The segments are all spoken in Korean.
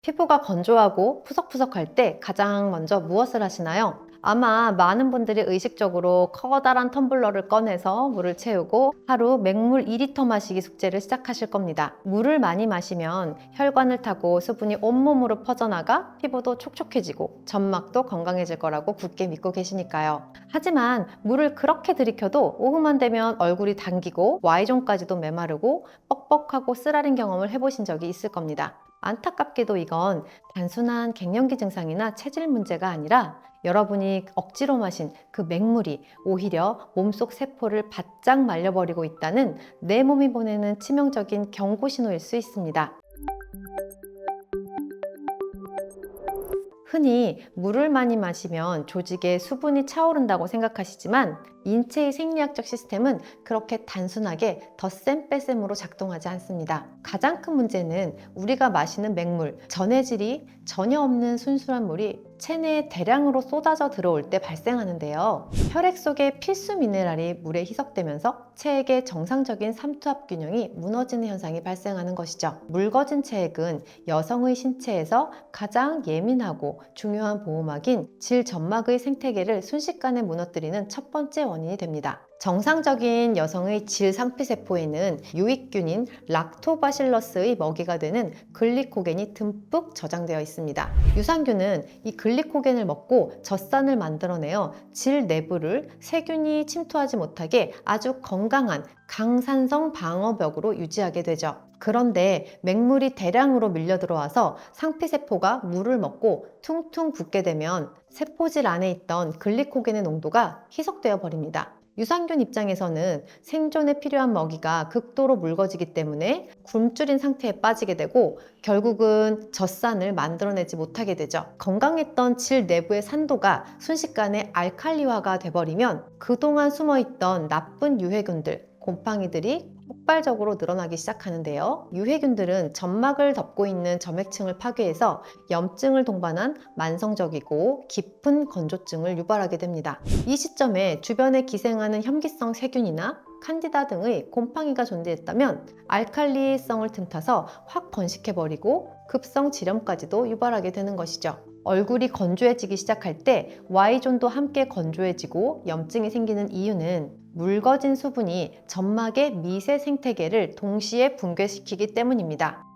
피부가 건조하고 푸석푸석할 때 가장 먼저 무엇을 하시나요? 아마 많은 분들이 의식적으로 커다란 텀블러를 꺼내서 물을 채우고 하루 맹물 2리터 마시기 숙제를 시작하실 겁니다. 물을 많이 마시면 혈관을 타고 수분이 온몸으로 퍼져나가 피부도 촉촉해지고 점막도 건강해질 거라고 굳게 믿고 계시니까요. 하지만 물을 그렇게 들이켜도 오후만 되면 얼굴이 당기고 Y존까지도 메마르고 뻑뻑하고 쓰라린 경험을 해보신 적이 있을 겁니다. 안타깝게도 이건 단순한 갱년기 증상이나 체질 문제가 아니라 여러분이 억지로 마신 그 맹물이 오히려 몸속 세포를 바짝 말려버리고 있다는 내 몸이 보내는 치명적인 경고 신호일 수 있습니다. 흔히 물을 많이 마시면 조직에 수분이 차오른다고 생각하시지만 인체의 생리학적 시스템은 그렇게 단순하게 덧셈 뺄셈으로 작동하지 않습니다. 가장 큰 문제는 우리가 마시는 맹물, 전해질이 전혀 없는 순수한 물이 체내에 대량으로 쏟아져 들어올 때 발생하는데요. 혈액 속의 필수 미네랄이 물에 희석되면서 체액의 정상적인 삼투압 균형이 무너지는 현상이 발생하는 것이죠. 묽어진 체액은 여성의 신체에서 가장 예민하고 중요한 보호막인 질점막의 생태계를 순식간에 무너뜨리는 첫 번째 원인이 됩니다. 정상적인 여성의 질 상피세포에는 유익균인 락토바실러스의 먹이가 되는 글리코겐이 듬뿍 저장되어 있습니다. 유산균은 이 글리코겐을 먹고 젖산을 만들어내어 질 내부를 세균이 침투하지 못하게 아주 건강한 강산성 방어벽으로 유지하게 되죠. 그런데 맹물이 대량으로 밀려 들어와서 상피세포가 물을 먹고 퉁퉁 붓게 되면 세포질 안에 있던 글리코겐의 농도가 희석되어 버립니다. 유산균 입장에서는 생존에 필요한 먹이가 극도로 묽어지기 때문에 굶주린 상태에 빠지게 되고 결국은 젖산을 만들어내지 못하게 되죠. 건강했던 질 내부의 산도가 순식간에 알칼리화가 돼버리면 그동안 숨어있던 나쁜 유해균들, 곰팡이들이 폭발적으로 늘어나기 시작하는데요. 유해균들은 점막을 덮고 있는 점액층을 파괴해서 염증을 동반한 만성적이고 깊은 건조증을 유발하게 됩니다. 이 시점에 주변에 기생하는 혐기성 세균이나 칸디다 등의 곰팡이가 존재했다면 알칼리성을 틈타서 확 번식해버리고 급성 질염까지도 유발하게 되는 것이죠. 얼굴이 건조해지기 시작할 때 Y존도 함께 건조해지고 염증이 생기는 이유는 묽어진 수분이 점막의 미세 생태계를 동시에 붕괴시키기 때문입니다.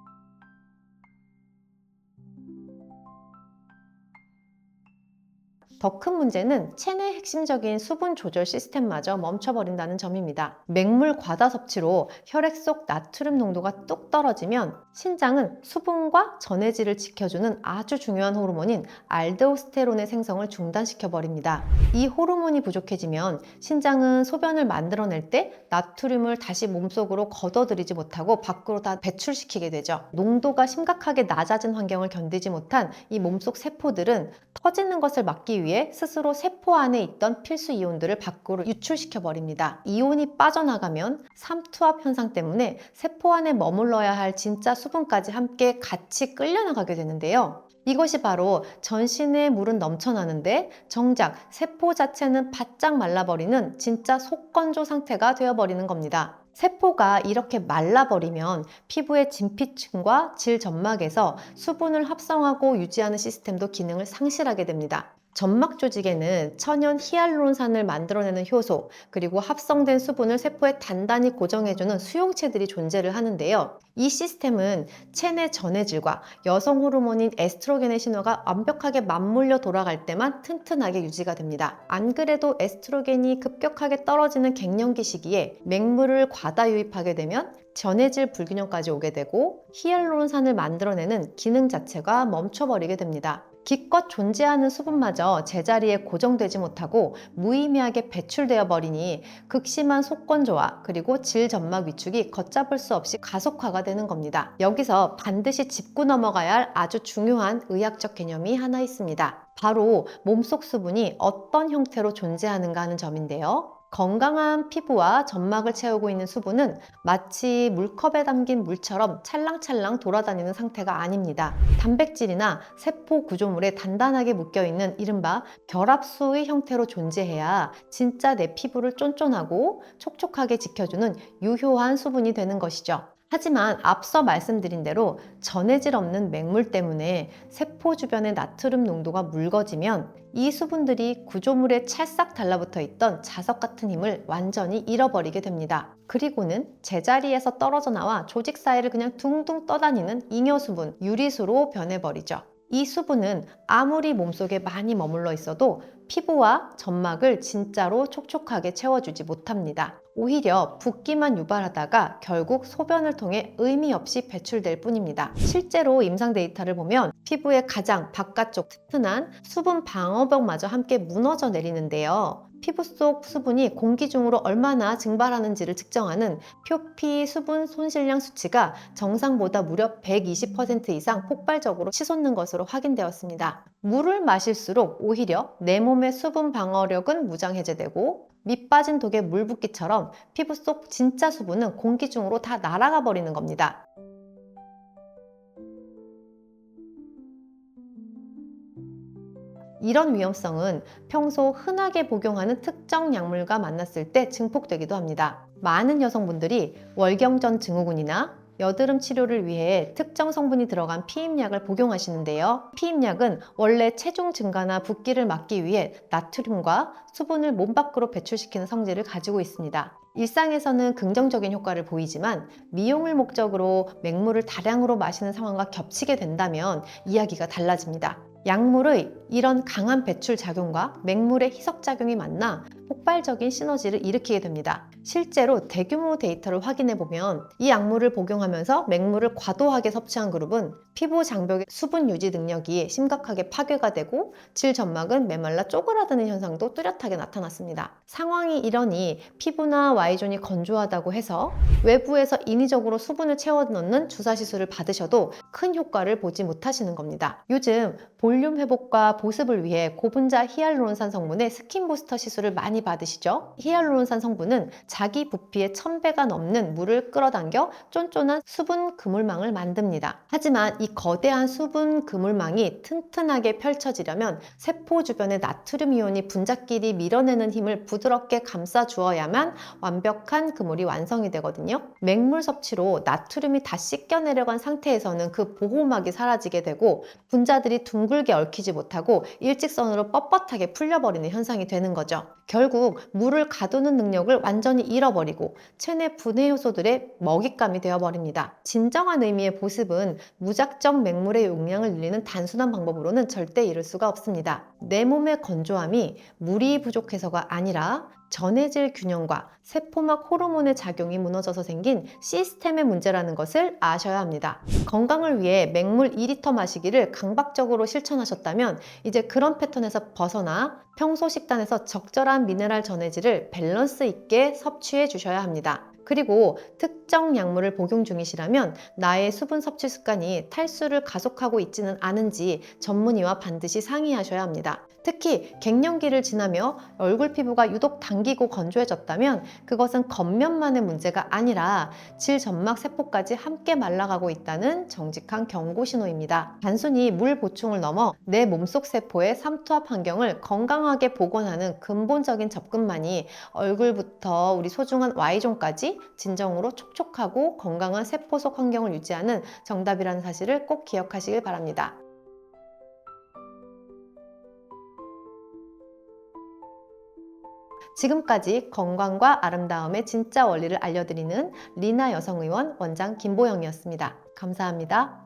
더 큰 문제는 체내 핵심적인 수분 조절 시스템마저 멈춰버린다는 점입니다. 맹물 과다 섭취로 혈액 속 나트륨 농도가 뚝 떨어지면 신장은 수분과 전해질을 지켜주는 아주 중요한 호르몬인 알도스테론의 생성을 중단시켜버립니다. 이 호르몬이 부족해지면 신장은 소변을 만들어낼 때 나트륨을 다시 몸속으로 걷어들이지 못하고 밖으로 다 배출시키게 되죠. 농도가 심각하게 낮아진 환경을 견디지 못한 이 몸속 세포들은 터지는 것을 막기 위해 스스로 세포 안에 있던 필수 이온들을 밖으로 유출시켜 버립니다. 이온이 빠져나가면 삼투압 현상 때문에 세포 안에 머물러야 할 진짜 수분까지 함께 같이 끌려나가게 되는데요. 이것이 바로 전신에 물은 넘쳐나는데 정작 세포 자체는 바짝 말라버리는 진짜 속건조 상태가 되어버리는 겁니다. 세포가 이렇게 말라버리면 피부의 진피층과 질 점막에서 수분을 합성하고 유지하는 시스템도 기능을 상실하게 됩니다. 점막 조직에는 천연 히알루론산을 만들어내는 효소, 그리고 합성된 수분을 세포에 단단히 고정해주는 수용체들이 존재를 하는데요. 이 시스템은 체내 전해질과 여성 호르몬인 에스트로겐의 신호가 완벽하게 맞물려 돌아갈 때만 튼튼하게 유지가 됩니다. 안 그래도 에스트로겐이 급격하게 떨어지는 갱년기 시기에 맹물을 과다 유입하게 되면 전해질 불균형까지 오게 되고 히알루론산을 만들어내는 기능 자체가 멈춰버리게 됩니다. 기껏 존재하는 수분마저 제자리에 고정되지 못하고 무의미하게 배출되어 버리니 극심한 속건조와 그리고 질 점막 위축이 걷잡을 수 없이 가속화가 되는 겁니다. 여기서 반드시 짚고 넘어가야 할 아주 중요한 의학적 개념이 하나 있습니다. 바로 몸속 수분이 어떤 형태로 존재하는가 하는 점인데요. 건강한 피부와 점막을 채우고 있는 수분은 마치 물컵에 담긴 물처럼 찰랑찰랑 돌아다니는 상태가 아닙니다. 단백질이나 세포 구조물에 단단하게 묶여있는 이른바 결합수의 형태로 존재해야 진짜 내 피부를 쫀쫀하고 촉촉하게 지켜주는 유효한 수분이 되는 것이죠. 하지만 앞서 말씀드린 대로 전해질 없는 맹물 때문에 세포 주변의 나트륨 농도가 묽어지면 이 수분들이 구조물에 찰싹 달라붙어 있던 자석 같은 힘을 완전히 잃어버리게 됩니다. 그리고는 제자리에서 떨어져 나와 조직 사이를 그냥 둥둥 떠다니는 잉여수분, 유리수로 변해버리죠. 이 수분은 아무리 몸속에 많이 머물러 있어도 피부와 점막을 진짜로 촉촉하게 채워주지 못합니다. 오히려 붓기만 유발하다가 결국 소변을 통해 의미 없이 배출될 뿐입니다. 실제로 임상 데이터를 보면 피부의 가장 바깥쪽 튼튼한 수분 방어벽마저 함께 무너져 내리는데요. 피부 속 수분이 공기 중으로 얼마나 증발하는지를 측정하는 표피 수분 손실량 수치가 정상보다 무려 120% 이상 폭발적으로 치솟는 것으로 확인되었습니다. 물을 마실수록 오히려 내 몸의 수분 방어력은 무장 해제되고 밑 빠진 독에 물 붓기처럼 피부 속 진짜 수분은 공기 중으로 다 날아가 버리는 겁니다. 이런 위험성은 평소 흔하게 복용하는 특정 약물과 만났을 때 증폭되기도 합니다. 많은 여성분들이 월경전 증후군이나 여드름 치료를 위해 특정 성분이 들어간 피임약을 복용하시는데요. 피임약은 원래 체중 증가나 붓기를 막기 위해 나트륨과 수분을 몸 밖으로 배출시키는 성질을 가지고 있습니다. 일상에서는 긍정적인 효과를 보이지만 미용을 목적으로 맹물을 다량으로 마시는 상황과 겹치게 된다면 이야기가 달라집니다. 약물의 이런 강한 배출 작용과 맹물의 희석 작용이 만나 폭발적인 시너지를 일으키게 됩니다. 실제로 대규모 데이터를 확인해 보면 이 약물을 복용하면서 맹물을 과도하게 섭취한 그룹은 피부 장벽의 수분 유지 능력이 심각하게 파괴가 되고 질 점막은 메말라 쪼그라드는 현상도 뚜렷하게 나타났습니다. 상황이 이러니 피부나 Y존이 건조하다고 해서 외부에서 인위적으로 수분을 채워 넣는 주사 시술을 받으셔도 큰 효과를 보지 못하시는 겁니다. 요즘 볼륨 회복과 보습을 위해 고분자 히알루론산 성분의 스킨 부스터 시술을 많이 받으시죠? 히알루론산 성분은 자기 부피의 1000배가 넘는 물을 끌어당겨 쫀쫀한 수분 그물망을 만듭니다. 하지만 이 거대한 수분 그물망이 튼튼하게 펼쳐지려면 세포 주변의 나트륨 이온이 분자끼리 밀어내는 힘을 부드럽게 감싸 주어야만 완벽한 그물이 완성이 되거든요. 맹물 섭취로 나트륨이 다 씻겨 내려간 상태에서는 그 보호막이 사라지게 되고 분자들이 둥글게 얽히지 못하고 일직선으로 뻣뻣하게 풀려버리는 현상이 되는 거죠. 결국 물을 가두는 능력을 완전히 잃어버리고 체내 분해 효소들의 먹잇감이 되어버립니다. 진정한 의미의 보습은 무작정 맹물의 용량을 늘리는 단순한 방법으로는 절대 이룰 수가 없습니다. 내 몸의 건조함이 물이 부족해서가 아니라 전해질 균형과 세포막 호르몬의 작용이 무너져서 생긴 시스템의 문제라는 것을 아셔야 합니다. 건강을 위해 맹물 2리터 마시기를 강박적으로 실천하셨다면 이제 그런 패턴에서 벗어나 평소 식단에서 적절한 미네랄 전해질을 밸런스 있게 섭취해 주셔야 합니다. 그리고 특정 약물을 복용 중이시라면 나의 수분 섭취 습관이 탈수를 가속하고 있지는 않은지 전문의와 반드시 상의하셔야 합니다. 특히 갱년기를 지나며 얼굴 피부가 유독 당기고 건조해졌다면 그것은 겉면만의 문제가 아니라 질 점막 세포까지 함께 말라가고 있다는 정직한 경고 신호입니다. 단순히 물 보충을 넘어 내 몸속 세포의 삼투압 환경을 건강하게 복원하는 근본적인 접근만이 얼굴부터 우리 소중한 Y존까지 진정으로 촉촉하고 건강한 세포 속 환경을 유지하는 정답이라는 사실을 꼭 기억하시길 바랍니다. 지금까지 건강과 아름다움의 진짜 원리를 알려드리는 리나 여성의원 원장 김보영이었습니다. 감사합니다.